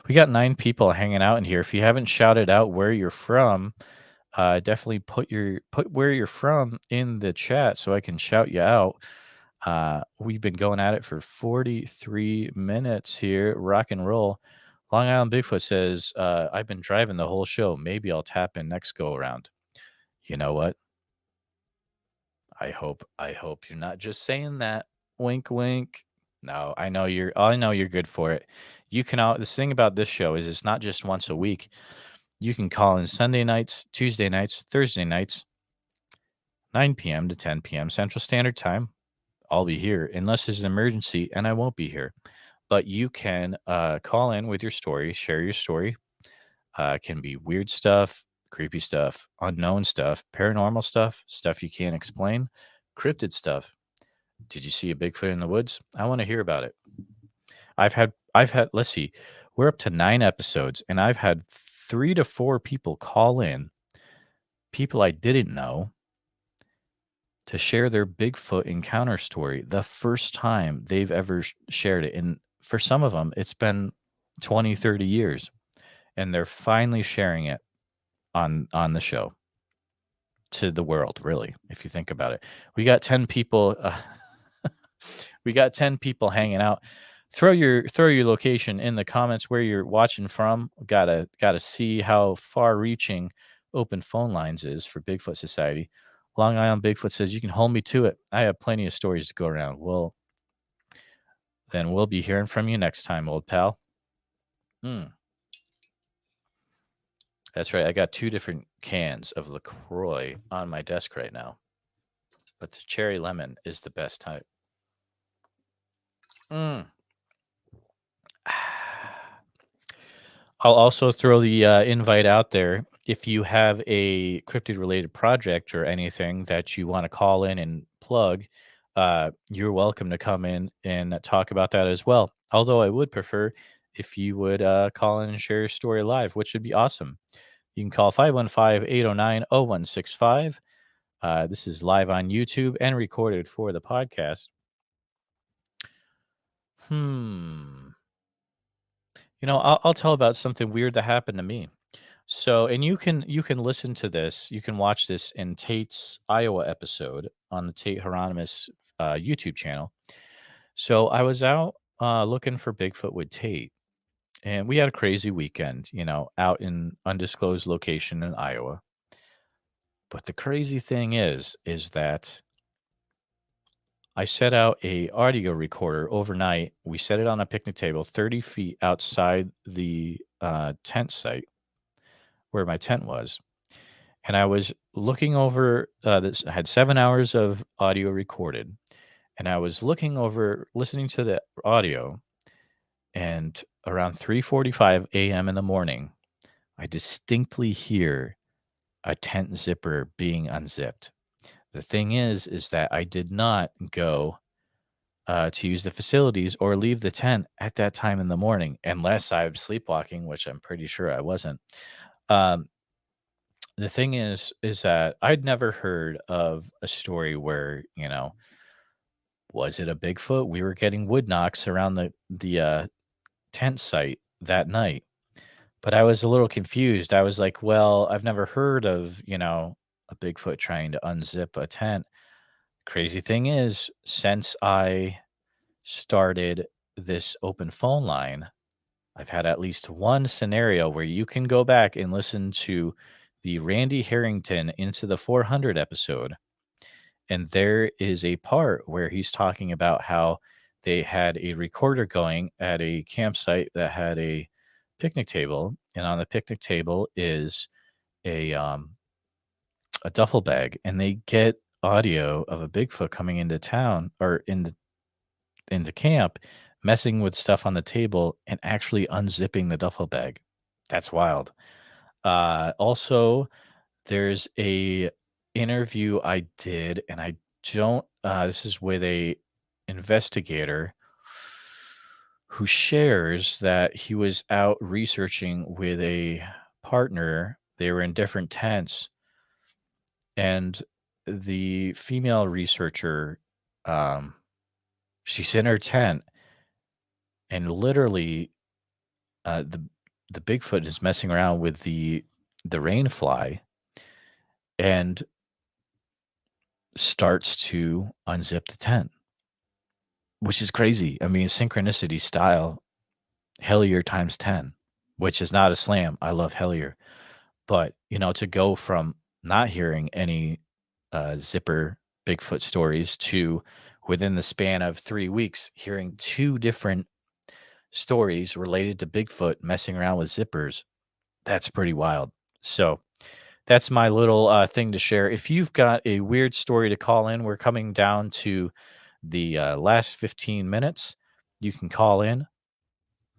We got 9 people hanging out in here. If you haven't shouted out where you're from, definitely put where you're from in the chat so I can shout you out. We've been going at it for 43 minutes here. Rock and roll. Long Island Bigfoot says, I've been driving the whole show. Maybe I'll tap in next go around. You know what? I hope you're not just saying that. Wink, wink. No, I know you're good for it. You can this thing about this show is it's not just once a week. You can call in Sunday nights, Tuesday nights, Thursday nights, 9 p.m. to 10 p.m. Central Standard Time. I'll be here unless there's an emergency, and I won't be here. But you can call in with your story, share your story. It can be weird stuff, creepy stuff, unknown stuff, paranormal stuff, stuff you can't explain, cryptid stuff. Did you see a Bigfoot in the woods? I want to hear about it. Let's see, we're up to 9 episodes, and I've had 3 to 4 people call in, people I didn't know, to share their Bigfoot encounter story, the first time they've ever shared it. And for some of them, it's been 20, 30 years, and they're finally sharing it on the show to the world, really, if you think about it. We got 10 people. We got 10 people hanging out. Throw your location in the comments where you're watching from. Gotta see how far-reaching open phone lines is for Bigfoot Society. Long Island Bigfoot says, you can hold me to it. I have plenty of stories to go around. Well, then we'll be hearing from you next time, old pal. That's right. I got 2 different cans of LaCroix on my desk right now. But the cherry lemon is the best type. I'll also throw the invite out there. If you have a cryptid-related project or anything that you want to call in and plug, you're welcome to come in and talk about that as well. Although I would prefer if you would call in and share your story live, which would be awesome. You can call 515-809-0165. This is live on YouTube and recorded for the podcast. You know, I'll tell about something weird that happened to me. So, and you can listen to this. You can watch this in Tate's Iowa episode on the Tate Hieronymus YouTube channel. So I was out looking for Bigfoot with Tate, and we had a crazy weekend, you know, out in undisclosed location in Iowa. But the crazy thing is that I set out a audio recorder overnight. We set it on a picnic table 30 feet outside the tent site where my tent was. And I was looking over this. I had 7 hours of audio recorded. And I was looking over, listening to the audio. And around 3:45 a.m. in the morning, I distinctly hear a tent zipper being unzipped. The thing is that I did not go to use the facilities or leave the tent at that time in the morning, unless I'm sleepwalking, which I'm pretty sure I wasn't. The thing is that I'd never heard of a story where, you know, was it a Bigfoot? We were getting wood knocks around the tent site that night, but I was a little confused. I was like, well, I've never heard of, you know, a Bigfoot trying to unzip a tent. Crazy thing is, since I started this open phone line, I've had at least one scenario where you can go back and listen to the Randy Harrington Into the 400 episode. And there is a part where he's talking about how they had a recorder going at a campsite that had a picnic table. And on the picnic table is a duffel bag. And they get audio of a Bigfoot coming into town or into camp, messing with stuff on the table and actually unzipping the duffel bag. That's wild. Also, there's a interview I did, and I don't. This is with a investigator who shares that he was out researching with a partner. They were in different tents, and the female researcher, she's in her tent, and literally, the Bigfoot is messing around with the rain fly and starts to unzip the tent, which is crazy. I mean, synchronicity style, hellier times 10. which is not a slam. I love Hellier. But, to go from not hearing any zipper Bigfoot stories to within the span of 3 weeks, hearing 2 different stories related to Bigfoot messing around with zippers, that's pretty wild. So that's my little thing to share. If you've got a weird story to call in, we're coming down to the last 15 minutes. You can call in.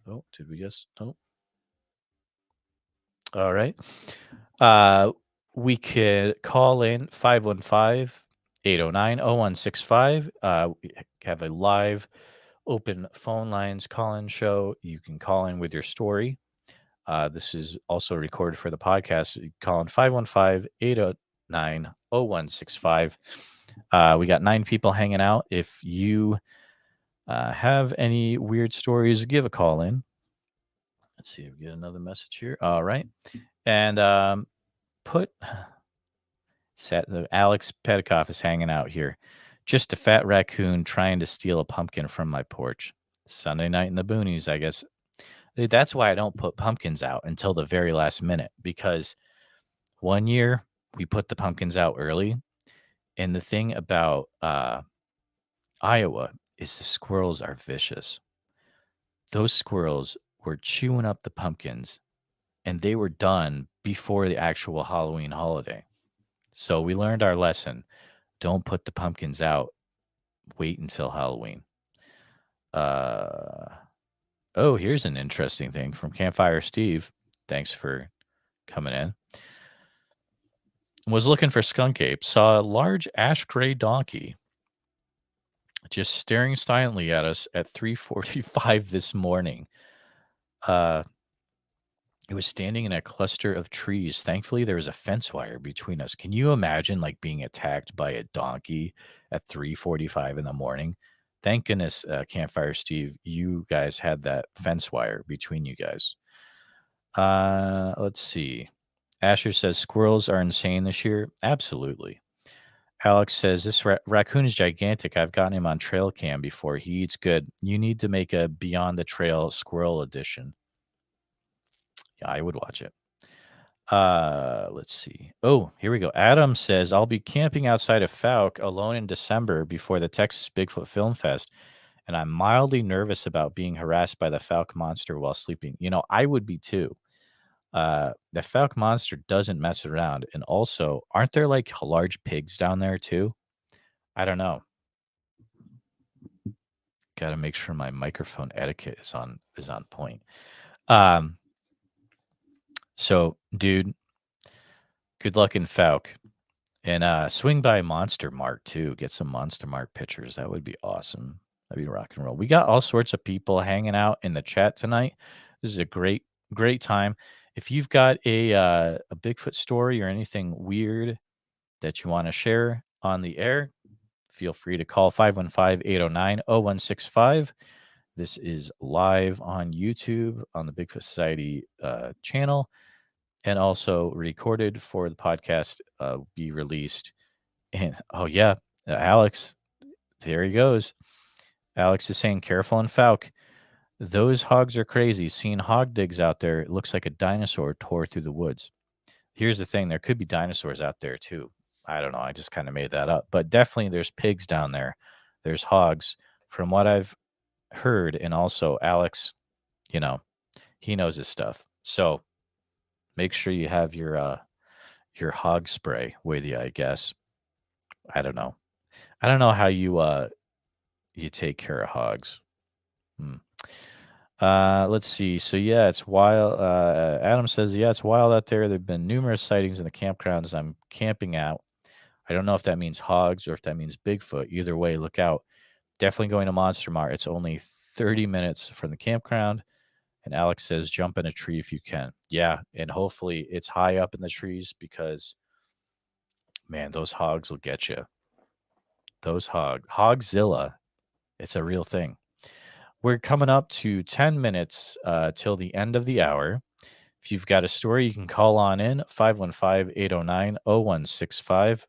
Oh, did we just? Oh, all right. We could call in 515-809-0165. We have a live open phone lines call-in show. You can call in with your story. This is also recorded for the podcast. You call in 515-809-0165. We got 9 people hanging out. If you have any weird stories, give a call in. Let's see if we get another message here. All right. And Alex Petikoff is hanging out here. Just a fat raccoon trying to steal a pumpkin from my porch. Sunday night in the boonies, I guess. Dude, that's why I don't put pumpkins out until the very last minute, because one year we put the pumpkins out early. And the thing about Iowa is the squirrels are vicious. Those squirrels were chewing up the pumpkins, and they were done before the actual Halloween holiday. So we learned our lesson. Don't put the pumpkins out. Wait until Halloween. Oh, here's an interesting thing from Campfire Steve. Thanks for coming in. Was looking for skunk ape. Saw a large ash gray donkey just staring silently at us at 3:45 this morning. It was standing in a cluster of trees. Thankfully, there was a fence wire between us. Can you imagine being attacked by a donkey at 3:45 in the morning? Thank goodness, Campfire Steve, you guys had that fence wire between you guys. Let's see. Asher says squirrels are insane this year. Absolutely. Alex says this raccoon is gigantic. I've gotten him on trail cam before. He eats good. You need to make a Beyond the Trail squirrel edition. Yeah, I would watch it. Let's see. Oh, here we go. Adam says, I'll be camping outside of Fouke alone in December before the Texas Bigfoot Film Fest, and I'm mildly nervous about being harassed by the Fouke monster while sleeping. I would be too. The Fouke monster doesn't mess around. And also, aren't there large pigs down there too? I don't know. Got to make sure my microphone etiquette is on point. So, dude, good luck in Fouke. And swing by Monster Mart, too. Get some Monster Mart pictures. That would be awesome. That'd be rock and roll. We got all sorts of people hanging out in the chat tonight. This is a great, great time. If you've got a Bigfoot story or anything weird that you want to share on the air, feel free to call 515-809-0165. This is live on YouTube on the Bigfoot Society channel, and also recorded for the podcast, be released. And oh yeah, Alex, there he goes. Alex is saying, careful in Fouke. Those hogs are crazy. Seeing hog digs out there, it looks like a dinosaur tore through the woods. Here's the thing. There could be dinosaurs out there too. I don't know. I just kind of made that up. But definitely there's pigs down there. There's hogs. From what I've heard, and also Alex, he knows his stuff. So make sure you have your hog spray with you, I guess. I don't know. I don't know how you take care of hogs. Let's see. So yeah, it's wild. Adam says, yeah, it's wild out there. There've been numerous sightings in the campgrounds I'm camping out. I don't know if that means hogs or if that means Bigfoot. Either way, look out. Definitely going to Monster Mart. It's only 30 minutes from the campground. And Alex says, jump in a tree if you can. Yeah, and hopefully it's high up in the trees because, man, those hogs will get you. Those Hogzilla, it's a real thing. We're coming up to 10 minutes till the end of the hour. If you've got a story, you can call on in, 515-809-0165.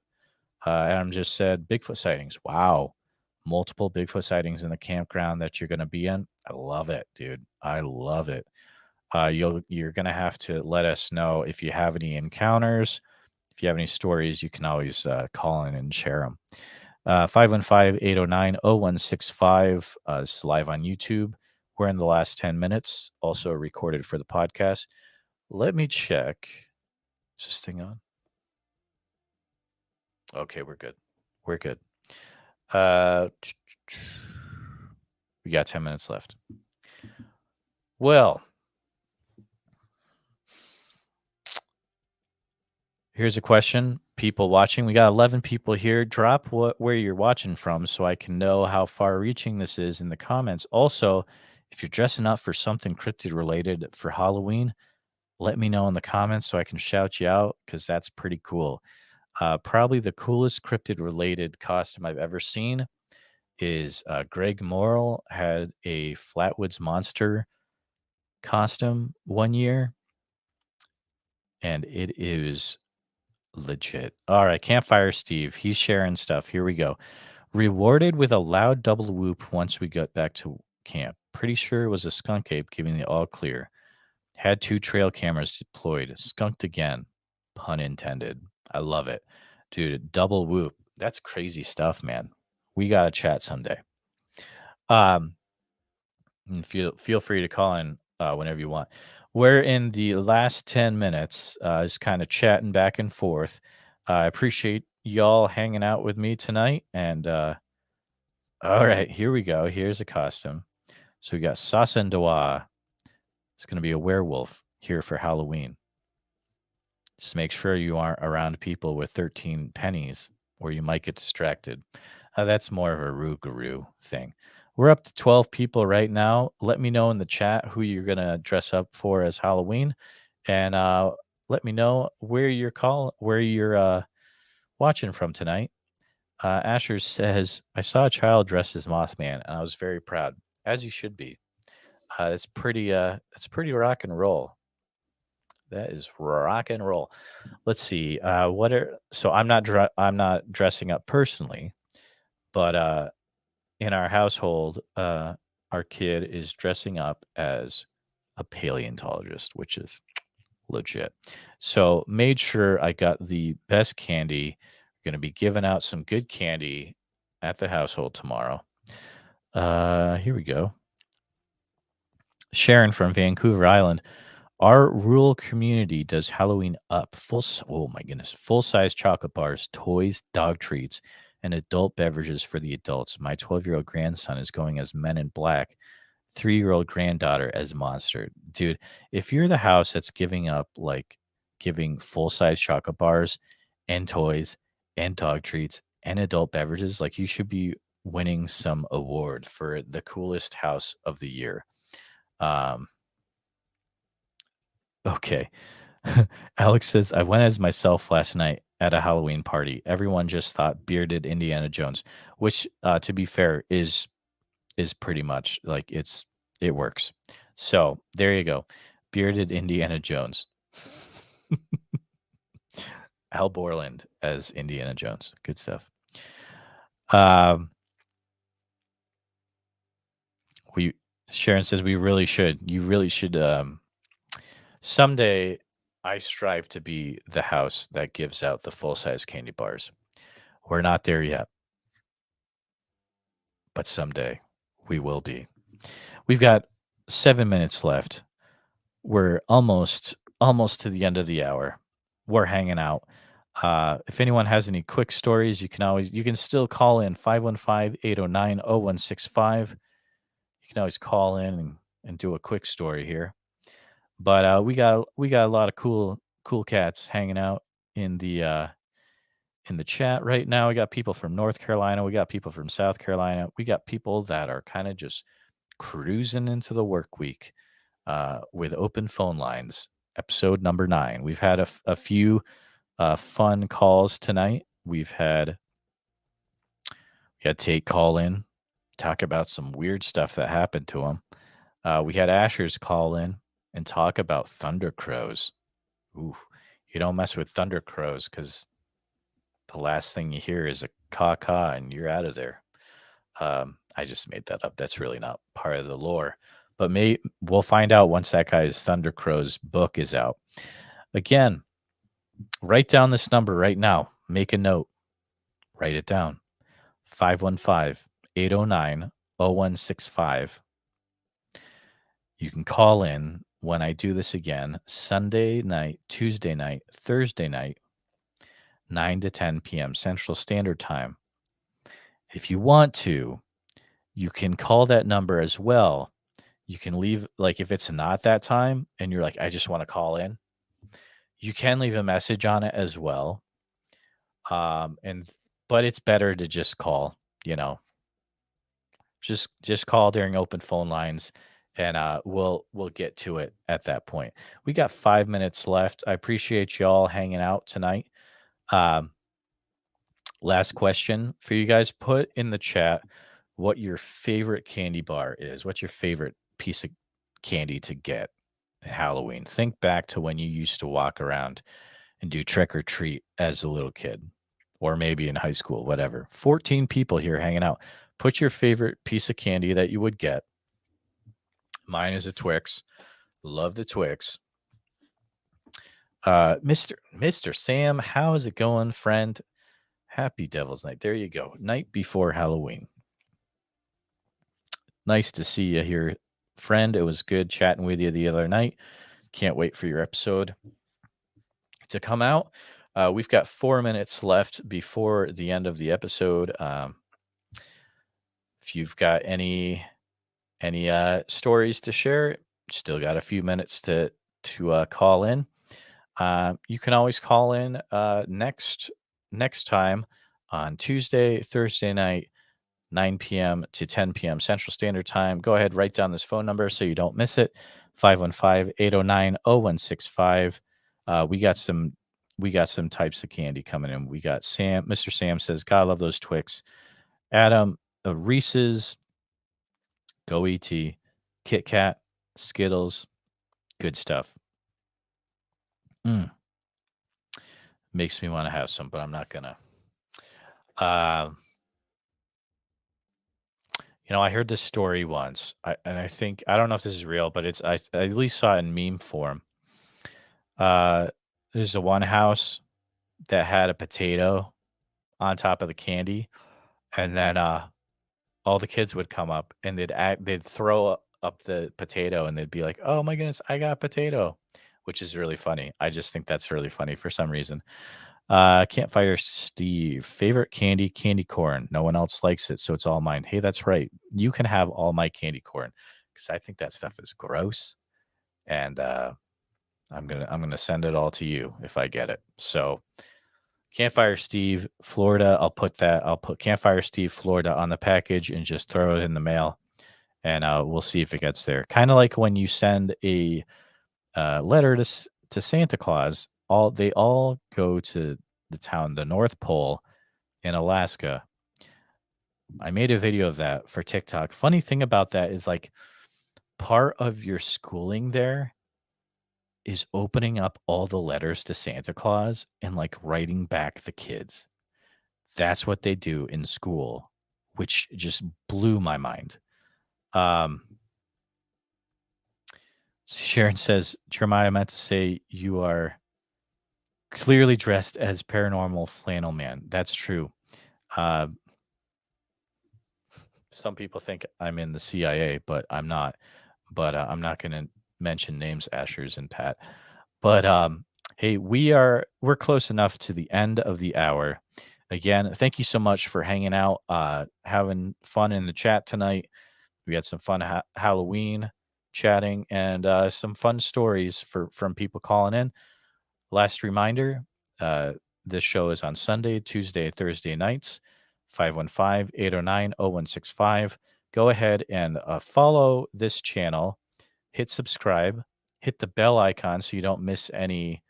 Adam just said Bigfoot sightings. Wow. Multiple Bigfoot sightings in the campground that you're going to be in. I love it, dude. I love it. you're gonna have to let us know if you have any encounters. If you have any stories, you can always call in and share them. 515-809-0165. This is live on YouTube. We're in the last 10 minutes, also recorded for the podcast. Let me check. Is this thing on? Okay, we're good. We're good. We got 10 minutes left. Well, here's a question. People watching, we got 11 people here. Drop where you're watching from so I can know how far reaching this is in the comments. Also, if you're dressing up for something cryptid related for Halloween, let me know in the comments so I can shout you out because that's pretty cool. Probably the coolest cryptid related costume I've ever seen is Greg Morrill had a Flatwoods Monster costume one year, and it is legit. All right, Campfire Steve, he's sharing stuff. Here we go. Rewarded with a loud double whoop once we got back to camp. Pretty sure it was a skunk ape giving the all clear. Had 2 trail cameras deployed. Skunked again. Pun intended. I love it. Dude, double whoop. That's crazy stuff, man. We got to chat someday. And feel free to call in whenever you want. We're in the last 10 minutes, just kind of chatting back and forth. I appreciate y'all hanging out with me tonight. And all right, here we go. Here's a costume. So we got Sasandawa. It's going to be a werewolf here for Halloween. Just make sure you aren't around people with 13 pennies or you might get distracted. That's more of a Rougarou thing. We're up to 12 people right now. Let me know in the chat who you're going to dress up for as Halloween. And let me know where you're watching from tonight. Asher says, I saw a child dressed as Mothman, and I was very proud, as you should be. That's pretty rock and roll. That is rock and roll. Let's see. So I'm not dressing up personally, but in our household, our kid is dressing up as a paleontologist, which is legit. So made sure I got the best candy. Going to be giving out some good candy at the household tomorrow. Here we go. Sharon from Vancouver Island. Our rural community does Halloween up. Oh my goodness. Full-size chocolate bars, toys, dog treats, and adult beverages for the adults. My 12-year-old grandson is going as Men in Black. 3-year-old granddaughter as Monster. Dude, if you're the house that's giving full-size chocolate bars and toys and dog treats and adult beverages, like you should be winning some award for the coolest house of the year. Okay. Alex says, I went as myself last night at a Halloween party. Everyone just thought bearded Indiana Jones, which, to be fair, is pretty much like it works. So there you go. Bearded Indiana Jones. Al Borland as Indiana Jones. Good stuff. Sharon says you really should someday I strive to be the house that gives out the full-size candy bars. We're not there yet, but someday we will be. We've got 7 minutes left. We're almost to the end of the hour. We're hanging out. If anyone has any quick stories, you can still call in 515-809-0165. You can always call in and do a quick story here. But we got a lot of cool cats hanging out in the chat right now. We got people from North Carolina. We got people from South Carolina. We got people that are kind of just cruising into the work week with open phone lines. Episode number 9. We've had a few fun calls tonight. We had Tate call in, talk about some weird stuff that happened to him. We had Asher's call in and talk about Thundercrows. Ooh, you don't mess with Thundercrows because the last thing you hear is a caw-caw and you're out of there. I just made that up. That's really not part of the lore. but we'll find out once that guy's Thundercrow's book is out. Again, write down this number right now. Make a note. Write it down. 515-809-0165. You can call in when I do this again, Sunday night, Tuesday night, Thursday night, 9 to 10 p.m. Central Standard Time. If you want to, you can call that number as well. You can leave, like, if it's not that time and you're like, I just want to call in, you can leave a message on it as well. But it's better to just call, just call during open phone lines, and we'll get to it at that point. We got 5 minutes left. I appreciate y'all hanging out tonight. Last question for you guys. Put in the chat what your favorite candy bar is. What's your favorite piece of candy to get at Halloween? Think back to when you used to walk around and do trick or treat as a little kid, or maybe in high school, whatever. 14 people here hanging out. Put your favorite piece of candy that you would get. Mine is a Twix. Love the Twix. Mr. Sam, how is it going, friend? Happy Devil's Night. There you go. Night before Halloween. Nice to see you here, friend. It was good chatting with you the other night. Can't wait for your episode to come out. We've got 4 minutes left before the end of the episode. If you've got any stories to share, still got a few minutes to call in. You can always call in next time on Tuesday, Thursday night, 9 p.m. to 10 p.m. Central Standard Time. Go ahead, write down this phone number so you don't miss it. 515-809-0165. We got some types of candy coming in. We got Sam. Mr. Sam says, God, I love those Twix. Adam, Reese's, Go E.T., Kit Kat, Skittles, good stuff. Makes me want to have some, but I'm not gonna. I heard this story once, and I think, I don't know if this is real, but I at least saw it in meme form. There's a one house that had a potato on top of the candy, and then all the kids would come up and they'd throw up the potato, and they'd be like, "Oh my goodness, I got a potato," which is really funny. I just think that's really funny for some reason. Campfire Steve, favorite candy corn. No one else likes it, so it's all mine. Hey, that's right. You can have all my candy corn, because I think that stuff is gross, and I'm gonna send it all to you if I get it. So, Campfire Steve, Florida. I'll put Campfire Steve, Florida on the package and just throw it in the mail, and we'll see if it gets there. Kind of like when you send a letter to Santa Claus. They all go to the North Pole in Alaska. I made a video of that for TikTok. Funny thing about that is, like, part of your schooling there is opening up all the letters to Santa Claus and, like, writing back the kids. That's what they do in school, which just blew my mind. Sharon says, Jeremiah, meant to say you are clearly dressed as paranormal flannel man. That's true. Some people think I'm in the CIA, but I'm not. But I'm not going to mention names, Ashers and Pat. But hey, we're close enough to the end of the hour. Again, thank you so much for hanging out, having fun in the chat tonight. We had some fun Halloween chatting, and some fun stories from people calling in. Last reminder, this show is on Sunday, Tuesday, Thursday nights, 515-809-0165. Go ahead and follow this channel, hit subscribe, hit the bell icon so you don't miss any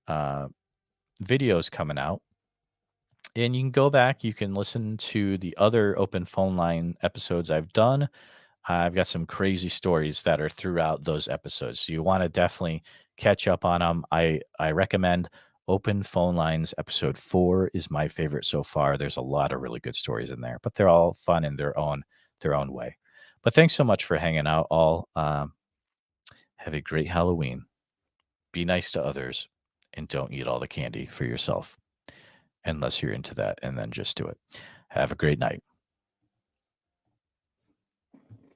videos coming out. And you can go back, you can listen to the other open phone line episodes I've done. I've got some crazy stories that are throughout those episodes. So you want to definitely catch up on them. I recommend Open Phone Lines episode 4 is my favorite so far. There's a lot of really good stories in there, but they're all fun in their own way. But thanks so much for hanging out, all. Have a great Halloween. Be nice to others, and don't eat all the candy for yourself unless you're into that, and then just do it. Have a great night.